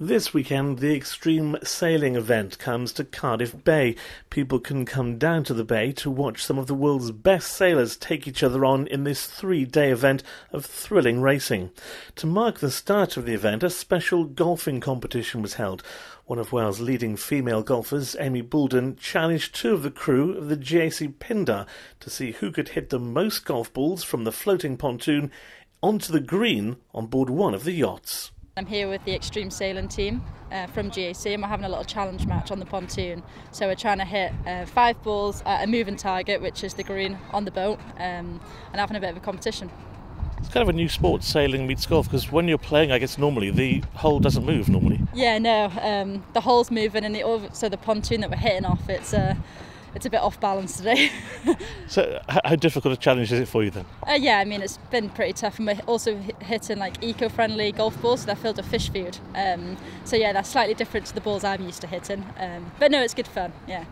This weekend, the extreme sailing event comes to Cardiff Bay. People can come down to the bay to watch some of the world's best sailors take each other on in this 3-day event of thrilling racing. To mark the start of the event, a special golfing competition was held. One of Wales' leading female golfers, Amy Boulden, challenged two of the crew of the GAC Pindar to see who could hit the most golf balls from the floating pontoon onto the green on board one of the yachts. I'm here with the extreme sailing team from GAC, and we're having a little challenge match on the pontoon. So we're trying to hit 5 balls at a moving target, which is the green on the boat, and having a bit of a competition. It's kind of a new sport, sailing meets golf, because when you're playing, I guess normally the hull doesn't move normally. Yeah, no, the hull's moving, and so the pontoon that we're hitting off, it's a bit off balance today. So how difficult a challenge is it for you then? Yeah, I mean, it's been pretty tough, and we're also hitting like eco-friendly golf balls, so they're filled with fish food. So yeah, that's slightly different to the balls I'm used to hitting. But no, it's good fun, yeah.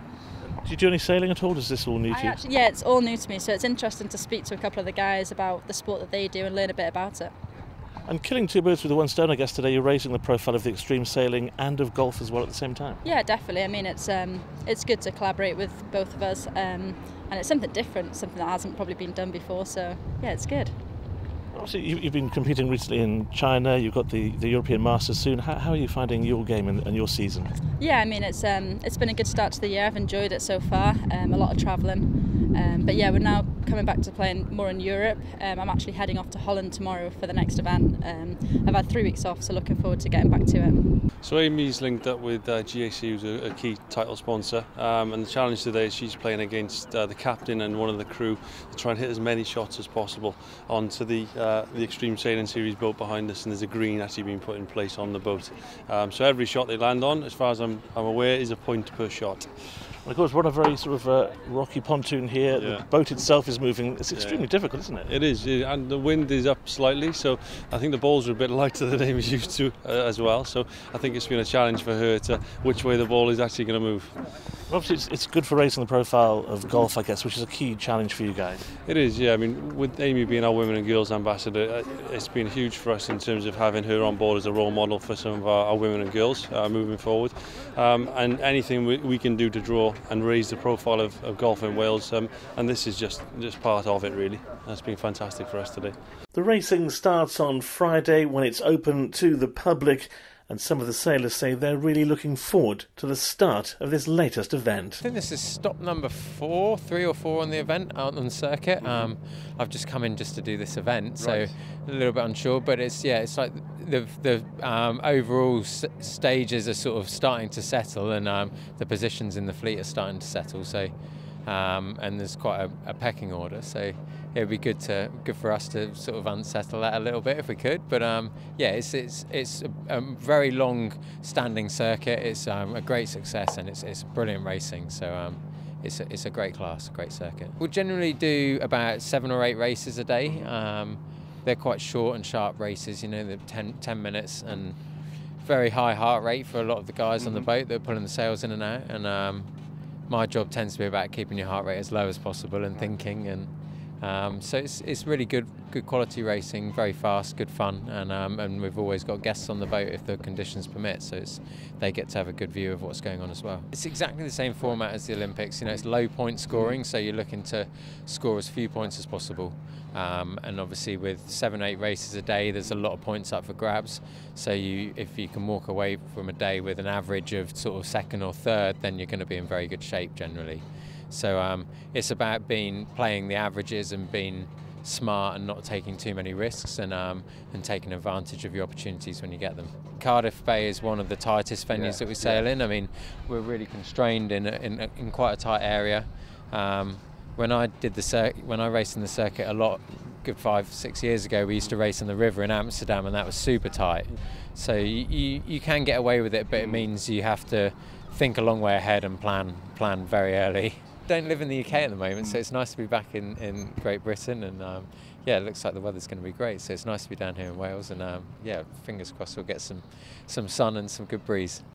Do you do any sailing at all? Is this all new to you? Yeah, it's all new to me, so it's interesting to speak to a couple of the guys about the sport that they do and learn a bit about it. And killing two birds with one stone, I guess today you're raising the profile of the extreme sailing and of golf as well at the same time. Yeah, definitely. I mean, it's good to collaborate with both of us, and it's something different, something that hasn't probably been done before. So yeah, it's good. Obviously, you've been competing recently in China. You've got the European Masters soon. How are you finding your game and your season? Yeah, I mean, it's been a good start to the year. I've enjoyed it so far. A lot of travelling, but yeah, we're now coming back to playing more in Europe. I'm actually heading off to Holland tomorrow for the next event. I've had 3 weeks off, so looking forward to getting back to it. So Amy's linked up with GAC, who's a key title sponsor, and the challenge today is she's playing against the captain and one of the crew to try and hit as many shots as possible onto the Extreme Sailing Series boat behind us, and there's a green actually being put in place on the boat. So every shot they land on, as far as I'm aware, is a point per shot. And of course, we're on a very sort of rocky pontoon here. Yeah. The boat itself is moving. It's extremely difficult, isn't it? It is, and the wind is up slightly, so I think the balls are a bit lighter than Amy's used to as well. So I think it's been a challenge for her to which way the ball is actually going to move. Obviously, it's good for raising the profile of golf, I guess, which is a key challenge for you guys. It is, yeah. I mean, with Amy being our Women and Girls Ambassador, it's been huge for us in terms of having her on board as a role model for some of our women and girls moving forward. And anything we can do to draw and raise the profile of golf in Wales, and this is just part of it, really. That's been fantastic for us today. The racing starts on Friday when it's open to the public, and some of the sailors say they're really looking forward to the start of this latest event. I think this is stop number 3 or 4 on the event out on the circuit. I've just come in just to do this event, so Right. a little bit unsure, but it's like the overall stages are sort of starting to settle, and the positions in the fleet are starting to settle. So. And there's quite a pecking order, so it would be good for us to sort of unsettle that a little bit if we could. But yeah, it's a very long standing circuit. It's a great success, and it's brilliant racing. So it's a great class, a great circuit. We'll generally do about 7 or 8 races a day. They're quite short and sharp races, you know, they're 10 minutes, and very high heart rate for a lot of the guys on the boat that are pulling the sails in and out. And my job tends to be about keeping your heart rate as low as possible and thinking, and so it's really good quality racing, very fast, good fun, and we've always got guests on the boat if the conditions permit, so they get to have a good view of what's going on as well. It's exactly the same format as the Olympics, you know, it's low point scoring, so you're looking to score as few points as possible, and obviously with 7-8 races a day there's a lot of points up for grabs, so if you can walk away from a day with an average of sort of 2nd or 3rd, then you're going to be in very good shape generally. So it's about playing the averages and being smart and not taking too many risks, and taking advantage of your opportunities when you get them. Cardiff Bay is one of the tightest venues that we sail in. I mean, we're really constrained in quite a tight area. When I raced in the circuit a lot, good 5-6 years ago, we used to race in the river in Amsterdam, and that was super tight. So you can get away with it, but it means you have to think a long way ahead and plan very early. Don't live in the UK at the moment, so it's nice to be back in Great Britain, and yeah, it looks like the weather's going to be great, so it's nice to be down here in Wales, and yeah, fingers crossed we'll get some sun and some good breeze.